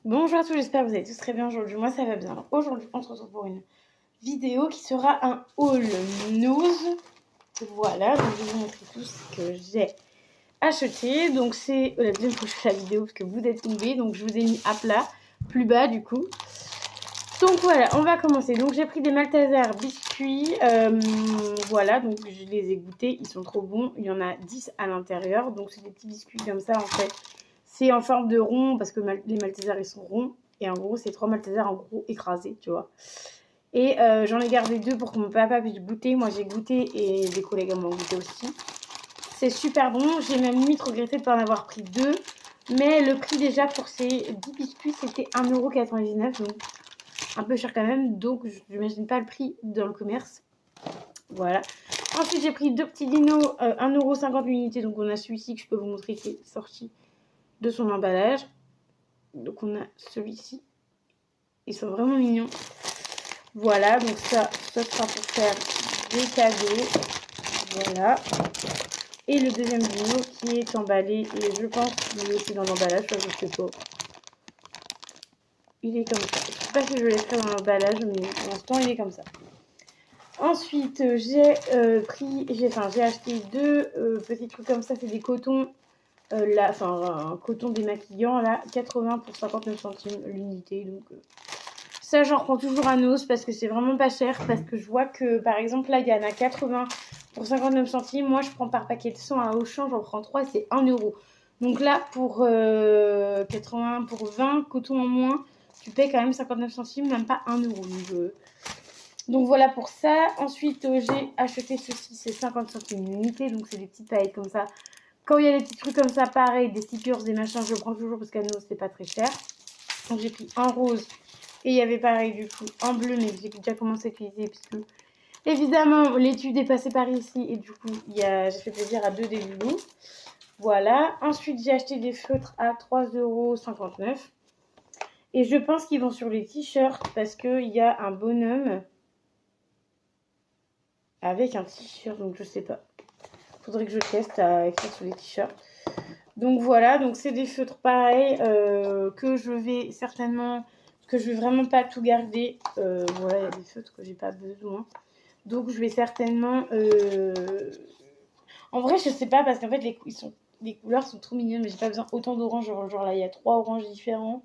Bonjour à tous, j'espère que vous allez tous très bien aujourd'hui. Moi ça va bien. Alors, aujourd'hui, on se retrouve pour une vidéo qui sera un haul news. Voilà, donc je vais vous montrer tout ce que j'ai acheté. Donc c'est la deuxième fois que je fais la vidéo parce que vous êtes tombés. Donc je vous ai mis à plat, plus bas du coup. Donc voilà, on va commencer. Donc j'ai pris des Malteser biscuits. Voilà, donc je les ai goûtés. Ils sont trop bons. Il y en a 10 à l'intérieur. Donc c'est des petits biscuits comme ça en fait. C'est en forme de rond parce que les Maltesers ils sont ronds. Et en gros, c'est 3 Maltesers en gros écrasés, tu vois. Et j'en ai gardé 2 pour que mon papa puisse goûter. Moi j'ai goûté et des collègues m'ont goûté aussi. C'est super bon. J'ai même limite regretté de ne pas en avoir pris 2. Mais le prix déjà pour ces 10 biscuits c'était 1,99 €. Donc un peu cher quand même, donc je n'imagine pas le prix dans le commerce. Voilà. Ensuite, j'ai pris 2 petits dinos, 1,50 € l'unité. Donc, on a celui-ci que je peux vous montrer qui est sorti de son emballage. Donc, on a celui-ci. Ils sont vraiment mignons. Voilà, donc ça sera pour faire des cadeaux. Voilà. Et le deuxième dino qui est emballé. Et je pense qu'il est aussi dans l'emballage, je ne sais pas. Il est comme ça. Je ne sais pas si je le laisserai dans l'emballage, mais pour l'instant, il est comme ça. Ensuite, j'ai acheté 2 petits trucs comme ça, c'est des cotons, un coton démaquillant, là, 80 pour 59 centimes l'unité. Donc, ça, j'en reprends toujours à Nos parce que c'est vraiment pas cher. Parce que je vois que, par exemple, là, il y en a 80 pour 59 centimes. Moi, je prends par paquet de 100 à Auchan, j'en prends 3, c'est 1 €. Donc là, pour 80, pour 20 cotons en moins, tu payes quand même 59 centimes, même pas 1 €. Donc voilà pour ça. Ensuite, j'ai acheté ceci, c'est 50 centimes l'unité. Donc c'est des petites paillettes comme ça. Quand il y a des petits trucs comme ça, pareil, des stickers, des machins, je le prends toujours parce qu'à nous, c'est pas très cher. Donc j'ai pris en rose. Et il y avait pareil du coup en bleu, mais j'ai déjà commencé à utiliser puisque évidemment l'étude est passée par ici. Et du coup, j'ai fait plaisir à 2 des loulous. Voilà. Ensuite, j'ai acheté des feutres à 3,59 €. Et je pense qu'ils vont sur les t-shirts parce qu'il y a un bonhomme avec un t-shirt, donc je sais pas. Faudrait que je teste à écrire sur les t-shirts. Donc voilà, donc c'est des feutres pareils que je vais certainement, que je vais vraiment pas tout garder. Voilà, il y a des feutres que j'ai pas besoin. Donc je vais certainement... En vrai, je sais pas parce qu'en fait les couleurs sont trop mignonnes, mais j'ai pas besoin autant d'orange. Genre là, il y a 3 oranges différents.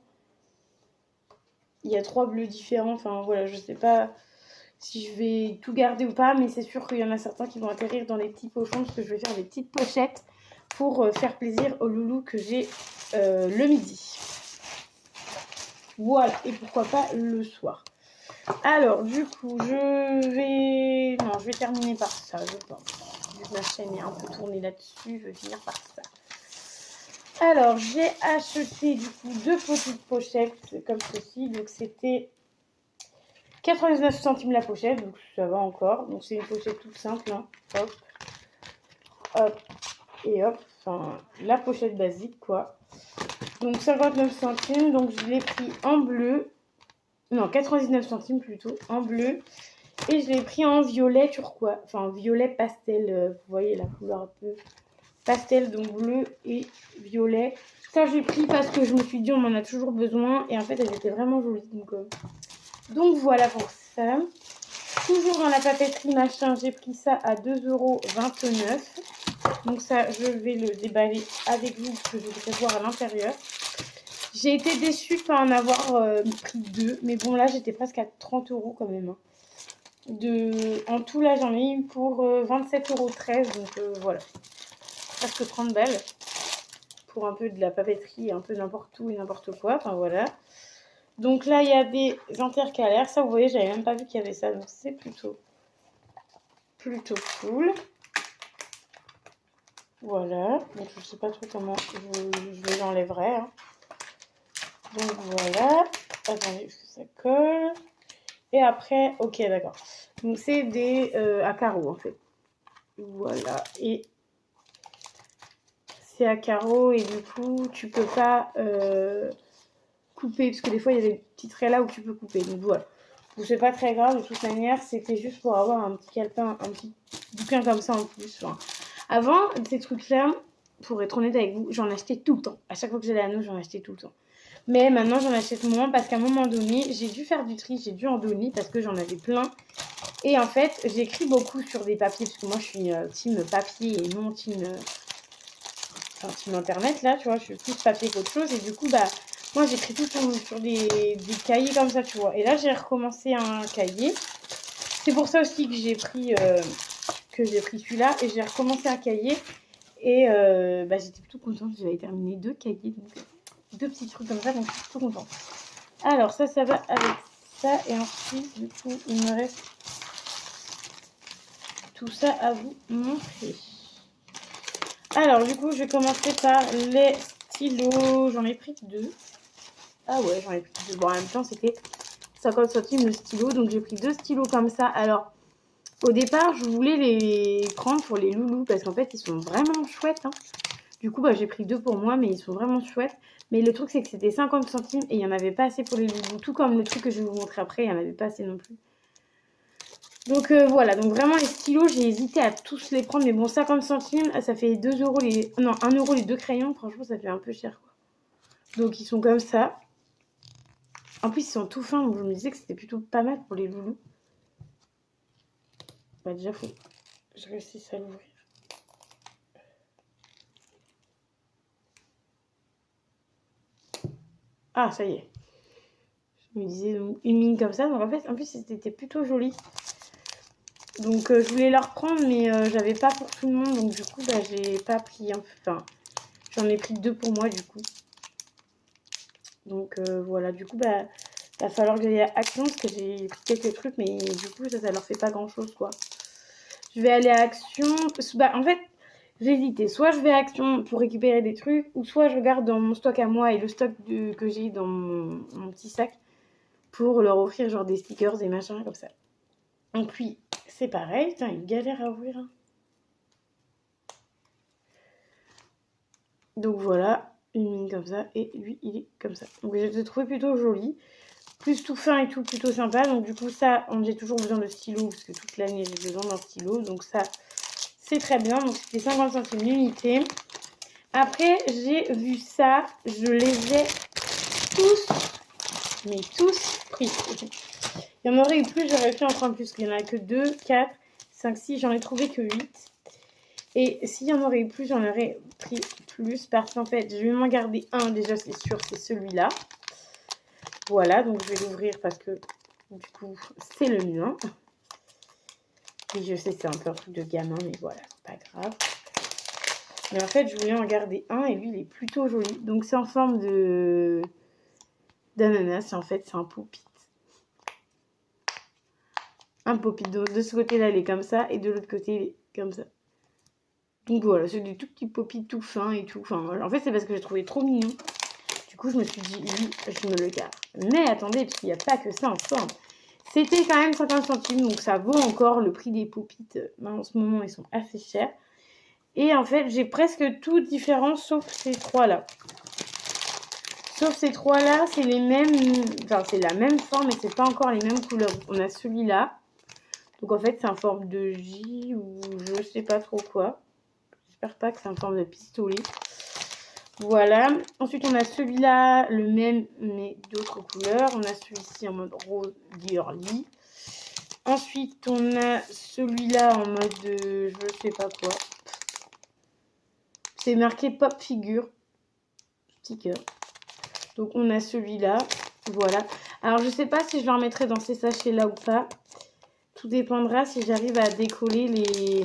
Il y a 3 bleus différents. Enfin voilà, je sais pas si je vais tout garder ou pas, mais c'est sûr qu'il y en a certains qui vont atterrir dans les petits pochons parce que je vais faire des petites pochettes pour faire plaisir aux loulous que j'ai le midi. Voilà, et pourquoi pas le soir. Alors, du coup, je vais terminer par ça, je pense. Vu que ma chaîne est un peu tournée là-dessus, je vais finir par ça. Alors, j'ai acheté du coup 2 petites pochettes comme ceci. Donc, c'était 99 centimes la pochette, donc ça va encore. Donc c'est une pochette toute simple, hein. Hop, hop, et hop. Enfin, la pochette basique, quoi. Donc 59 centimes, donc je l'ai pris en bleu. Non, 99 centimes plutôt, en bleu. Et je l'ai pris en violet turquoise. Enfin, violet pastel, vous voyez la couleur un peu pastel, donc bleu et violet. Ça, j'ai pris parce que je me suis dit, on en a toujours besoin. Et en fait, elles étaient vraiment jolies. Donc voilà pour ça. Toujours dans la papeterie machin, j'ai pris ça à 2,29 €. Donc ça, je vais le déballer avec vous parce que je voudrais voir à l'intérieur. J'ai été déçue de ne pas en avoir pris 2. Mais bon, là, j'étais presque à 30 € quand même. En tout, là, j'en ai eu pour 27,13 €. Donc voilà, presque 30 balles. Pour un peu de la papeterie, un peu n'importe où et n'importe quoi. Enfin voilà. Donc là, il y a des intercalaires. Ça, vous voyez, j'avais même pas vu qu'il y avait ça. Donc c'est plutôt cool. Voilà. Donc je sais pas trop comment je les enlèverai. Hein. Donc voilà. Attendez, est-ce que ça colle? Et après, ok, d'accord. Donc c'est des à carreaux en fait. Voilà. Et c'est à carreaux et du coup, tu peux pas couper parce que des fois, il y a des petits traits là où tu peux couper. Donc voilà. Donc c'est pas très grave. De toute manière, c'était juste pour avoir un petit calepin, un petit bouquin comme ça en plus. Enfin, avant, ces trucs-là, pour être honnête avec vous, j'en achetais tout le temps. À chaque fois que j'allais à nous, j'en achetais tout le temps. Mais maintenant, j'en achète moins parce qu'à un moment donné, j'ai dû faire du tri, j'ai dû en donner parce que j'en avais plein. Et en fait, j'écris beaucoup sur des papiers parce que moi, je suis team papier et non team, team internet, là, tu vois. Je suis plus papier qu'autre chose. Et du coup, bah, moi, j'écris tout sur des cahiers comme ça, tu vois. Et là, j'ai recommencé un cahier. C'est pour ça aussi que j'ai pris celui-là et j'ai recommencé un cahier. Et bah, j'étais plutôt contente. J'avais terminé 2 cahiers, donc 2 petits trucs comme ça, donc je suis plutôt contente. Alors, ça va avec ça. Et ensuite, du coup, il me reste tout ça à vous montrer. Alors, du coup, je vais commencer par les stylos. J'en ai pris 2. Ah ouais, j'en ai pris 2. Bon, en même temps, c'était 50 centimes le stylo. Donc, j'ai pris 2 stylos comme ça. Alors, au départ, je voulais les prendre pour les loulous parce qu'en fait, ils sont vraiment chouettes. Hein. Du coup, bah, j'ai pris 2 pour moi, mais ils sont vraiment chouettes. Mais le truc, c'est que c'était 50 centimes et il n'y en avait pas assez pour les loulous. Tout comme le truc que je vais vous montrer après, il n'y en avait pas assez non plus. Donc voilà, donc vraiment les stylos, j'ai hésité à tous les prendre. Mais bon, 50 centimes, ça fait 2 euros les... Non, 1 euro les 2 crayons. Franchement, ça fait un peu cher, quoi. Donc ils sont comme ça. En plus, ils sont tout fins, donc je me disais que c'était plutôt pas mal pour les loulous. Bah déjà, faut... Je réussisse à l'ouvrir. Ah, ça y est. Je me disais donc, une ligne comme ça. Donc en fait, en plus, c'était plutôt joli. Donc je voulais la reprendre, mais j'avais pas pour tout le monde. Donc du coup, bah, j'ai pas pris... Enfin, j'en ai pris 2 pour moi, du coup. Donc voilà, du coup, bah, va falloir que j'aille à Action parce que j'ai pris quelques trucs, mais du coup, ça leur fait pas grand-chose, quoi. Je vais aller à Action. Bah, en fait, j'ai hésité. Soit je vais à Action pour récupérer des trucs, ou soit je regarde dans mon stock à moi et le stock que j'ai dans mon petit sac pour leur offrir genre des stickers, des machins comme ça. Donc lui, c'est pareil. Putain, il galère à ouvrir. Hein. Donc voilà, une ligne comme ça. Et lui, il est comme ça. Donc je l'ai trouvé plutôt joli. Plus tout fin et tout, plutôt sympa. Donc du coup, ça, j'ai toujours besoin de stylo parce que toute l'année, j'ai besoin d'un stylo. Donc ça, c'est très bien. Donc c'était 50 centimes l'unité. Après, j'ai vu ça. Je les ai tous, mais tous pris. Il y en aurait eu plus, j'aurais pu en prendre plus. Il n'y en a que 2, 4, 5, 6. J'en ai trouvé que 8. Et s'il y en aurait eu plus, j'en aurais pris plus. Parce qu'en fait, je vais m'en garder un. Déjà, c'est sûr, c'est celui-là. Voilà, donc je vais l'ouvrir parce que du coup, c'est le mien. Et je sais, c'est un peu un truc de gamin, mais voilà, c'est pas grave. Mais en fait, je voulais en garder un et lui, il est plutôt joli. Donc, c'est en forme d'ananas. En fait, c'est un pop-it. Un pop-it. Donc, de ce côté-là, il est comme ça. Et de l'autre côté, il est comme ça. Donc, voilà, c'est des tout petits pop-it tout fins et tout. Enfin, en fait, c'est parce que j'ai trouvé trop mignon. Du coup, je me suis dit, lui, je me le garde. Mais attendez, parce qu'il n'y a pas que ça en forme. C'était quand même 50 centimes, donc ça vaut encore le prix des pop-it. En ce moment, ils sont assez chers. Et en fait, j'ai presque tout différent, sauf ces 3-là. Sauf ces 3-là, c'est les mêmes... Enfin, c'est la même forme, mais c'est pas encore les mêmes couleurs. On a celui-là. Donc en fait, c'est en forme de J ou je sais pas trop quoi. J'espère pas que c'est en forme de pistolet. Voilà. Ensuite, on a celui-là, le même, mais d'autres couleurs. On a celui-ci en mode rose girly. Ensuite, on a celui-là en mode je sais pas quoi. C'est marqué Pop Figure. Sticker. Donc, on a celui-là. Voilà. Alors, je sais pas si je leur mettrai dans ces sachets-là ou pas. Tout dépendra si j'arrive à décoller les...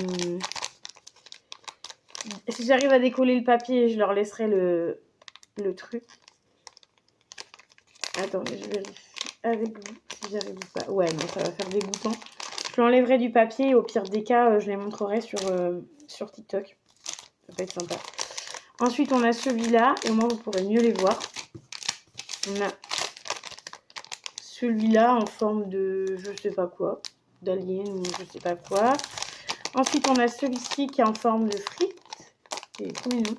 Si j'arrive à décoller le papier, je leur laisserai le truc. Attendez, je vérifie avec vous si j'arrive ou pas. Ouais, non, ça va faire dégoûtant. Je l'enlèverai du papier et au pire des cas, je les montrerai sur TikTok. Ça va être sympa. Ensuite, on a celui-là. Et au moins, vous pourrez mieux les voir. On a celui-là en forme de je sais pas quoi. D'alien ou je sais pas quoi. Ensuite, on a celui-ci qui est en forme de frites. C'est trop mignon.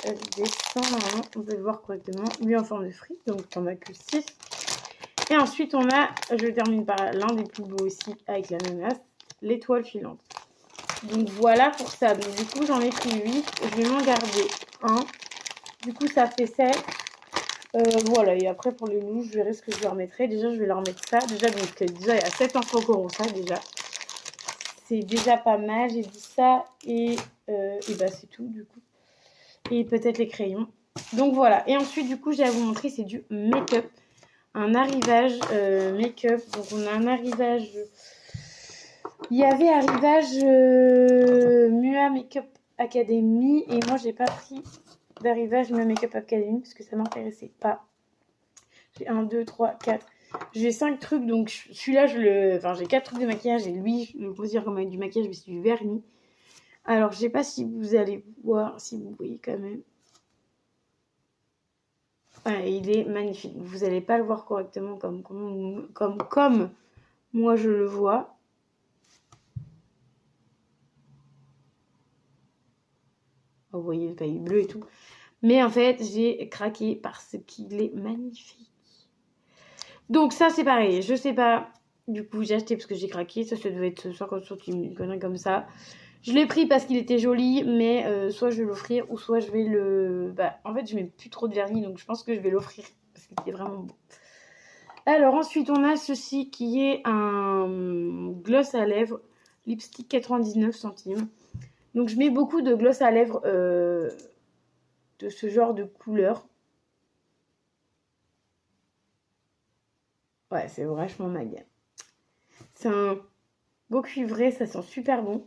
Elle descend, hein, on peut le voir correctement. Lui en forme de frites, donc il n'y en a que 6. Et ensuite, on a, je termine par l'un des plus beaux aussi avec l'ananas, l'étoile filante. Donc voilà pour ça. Donc du coup, j'en ai pris 8. Je vais m'en garder un. Du coup, ça fait 7. Voilà, et après pour les loups, je verrai ce que je leur mettrai. Déjà, je vais leur mettre ça. Déjà, donc, déjà, il y a 7 enfants qui auront ça, déjà. C'est déjà pas mal. J'ai dit ça, et bah, c'est tout, du coup. Et peut-être les crayons. Donc, voilà. Et ensuite, du coup, j'ai à vous montrer, c'est du make-up. Un arrivage make-up. Donc, on a un arrivage... Il y avait arrivage Mua Makeup Academy, et moi, j'ai pas pris d'arrivage Mua Makeup Academy parce que ça m'intéressait pas. J'ai 1, 2, 3, 4. J'ai 5 trucs, donc celui-là, enfin, j'ai 4 trucs de maquillage, et lui, je le considère comme du maquillage, mais c'est du vernis. Alors, je sais pas si vous allez voir, si vous voyez quand même. Voilà, il est magnifique. Vous n'allez pas le voir correctement comme moi je le vois. Vous voyez le paille bleu et tout. Mais en fait, j'ai craqué parce qu'il est magnifique. Donc ça, c'est pareil. Je sais pas. Du coup, j'ai acheté parce que j'ai craqué. Ça devait être 50 centimes, une connerie comme ça. Je l'ai pris parce qu'il était joli, mais soit je vais l'offrir ou soit je vais le... Bah, en fait, je mets plus trop de vernis, donc je pense que je vais l'offrir parce qu'il est vraiment beau. Alors ensuite, on a ceci qui est un gloss à lèvres, lipstick 99 centimes. Donc je mets beaucoup de gloss à lèvres de ce genre de couleur. Ouais, c'est vachement ma gamme. C'est un beau cuivré, ça sent super bon.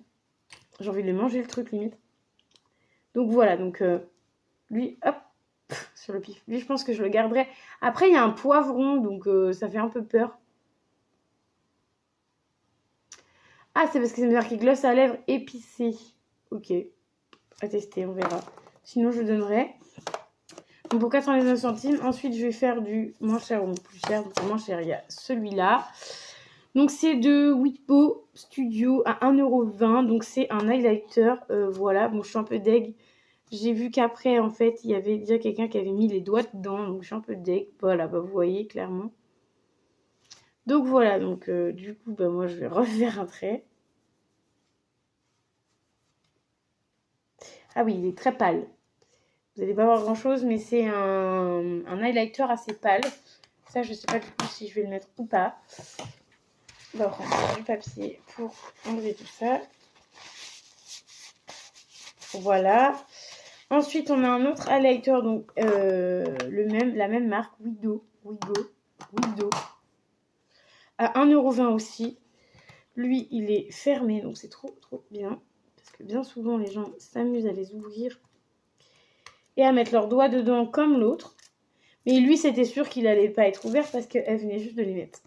J'ai envie de manger le truc limite. Donc voilà, donc lui, hop, sur le pif. Lui, je pense que je le garderai. Après, il y a un poivron, donc ça fait un peu peur. Ah, c'est parce que c'est marqué gloss à lèvres épicé. Ok, à tester, on verra. Sinon, je donnerai. Donc pour 99 centimes. Ensuite, je vais faire du moins cher ou plus cher. Donc moins cher, il y a celui-là. Donc c'est de Whitbo Studio à 1,20 €. Donc c'est un highlighter. Voilà, bon, je suis un peu deg. J'ai vu qu'après, en fait, il y avait déjà quelqu'un qui avait mis les doigts dedans. Donc je suis un peu deg. Voilà, bah, vous voyez clairement. Donc voilà, donc du coup, bah, moi je vais refaire un trait. Ah oui, il est très pâle. Vous n'allez pas voir grand chose, mais c'est un highlighter assez pâle. Ça, je ne sais pas du coup si je vais le mettre ou pas. On va prendre du papier pour enlever tout ça. Voilà. Ensuite, on a un autre highlighter, donc la même marque, Wigo, à 1,20 € aussi. Lui, il est fermé, donc c'est trop bien. Parce que bien souvent, les gens s'amusent à les ouvrir et à mettre leurs doigts dedans comme l'autre. Mais lui, c'était sûr qu'il n'allait pas être ouvert parce qu'elle venait juste de les mettre.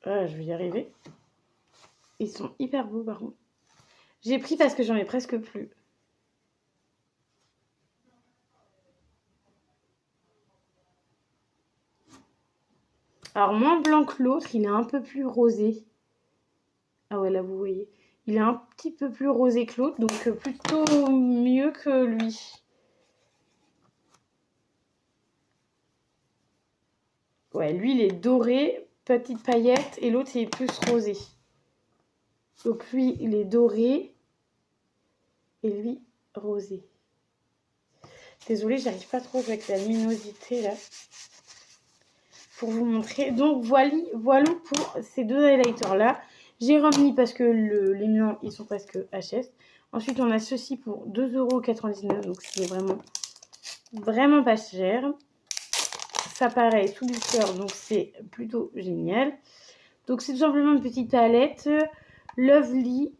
Voilà. Je vais y arriver. Ils sont hyper beaux, par contre. J'ai pris parce que j'en ai presque plus. Alors, moins blanc que l'autre, il est un peu plus rosé. Ah ouais, là, vous voyez. Il est un petit peu plus rosé que l'autre, donc plutôt mieux que lui. Ouais, lui, il est doré, petite paillette, et l'autre, il est plus rosé. Donc lui, il est doré, et lui, rosé. Désolée, j'arrive pas trop avec la luminosité, là. Pour vous montrer. Donc, voilà pour ces deux highlighters-là. J'ai remis parce que les miens, ils sont presque HS. Ensuite, on a ceci pour 2,99 €. Donc, c'est vraiment pas cher. Ça, pareil, sous du cœur. Donc, c'est plutôt génial. Donc, c'est tout simplement une petite palette. Lovely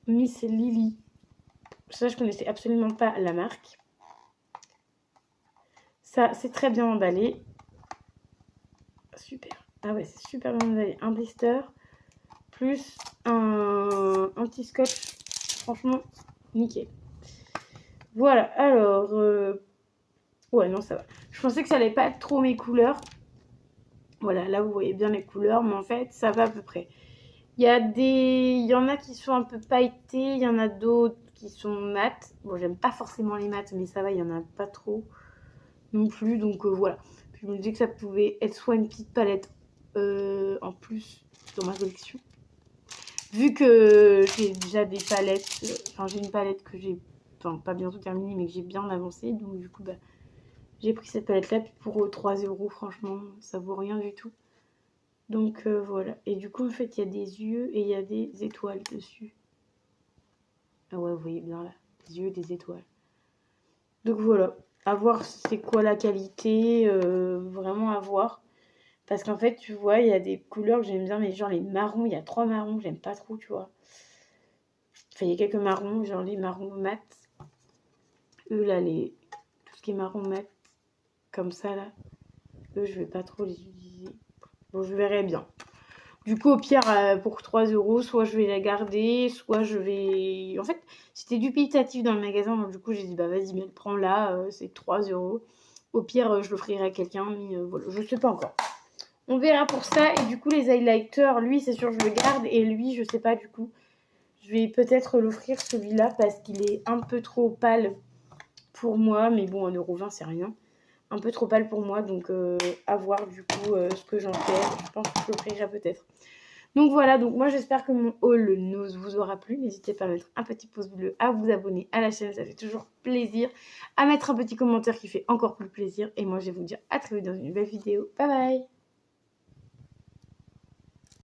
Miss Lily. Ça, je connaissais absolument pas la marque. Ça, c'est très bien emballé. Super. Ah ouais, c'est super bien emballé. Un blister plus un anti-scotch. Franchement, nickel. Voilà, alors... ouais, non, ça va. Je pensais que ça allait pas être trop mes couleurs. Voilà, là, vous voyez bien les couleurs, mais en fait, ça va à peu près. Il y en a qui sont un peu pailletés, il y en a d'autres qui sont mates. Bon, j'aime pas forcément les mates, mais ça va, il y en a pas trop non plus. Donc, voilà. Puis, je me dis que ça pouvait être soit une petite palette en plus dans ma collection. Vu que j'ai déjà des palettes, enfin j'ai une palette que j'ai enfin pas bientôt terminé, mais que j'ai bien avancé. Donc du coup, bah, j'ai pris cette palette-là. Puis pour 3 €, franchement, ça vaut rien du tout. Donc voilà. Et du coup, en fait, il y a des yeux et il y a des étoiles dessus. Ah ouais, vous voyez bien là, des yeux et des étoiles. Donc voilà, à voir c'est quoi la qualité, vraiment à voir. Parce qu'en fait, tu vois, il y a des couleurs que j'aime bien, mais genre les marrons, il y a 3 marrons que j'aime pas trop, tu vois. Enfin, il y a quelques marrons, genre les marrons mat. Eux, là, tout ce qui est marron mat, comme ça, là. Eux, je vais pas trop les utiliser. Bon, je verrai bien. Du coup, au pire, pour 3 €, soit je vais la garder, soit je vais... En fait, c'était dubitatif dans le magasin, donc du coup, j'ai dit, bah vas-y, mais prends-la, c'est 3 €. Au pire, je l'offrirai à quelqu'un, mais voilà, je sais pas encore. On verra pour ça. Et du coup, les highlighters, lui, c'est sûr, je le garde. Et lui, je sais pas, du coup, je vais peut-être l'offrir celui-là parce qu'il est un peu trop pâle pour moi. Mais bon, 1,20 €, c'est rien. Un peu trop pâle pour moi, donc à voir du coup ce que j'en fais. Je pense que je l'offrirai peut-être. Donc voilà, donc moi j'espère que mon haul news vous aura plu. N'hésitez pas à mettre un petit pouce bleu, à vous abonner à la chaîne, ça fait toujours plaisir. À mettre un petit commentaire qui fait encore plus plaisir. Et moi je vais vous dire à très vite dans une nouvelle vidéo. Bye bye!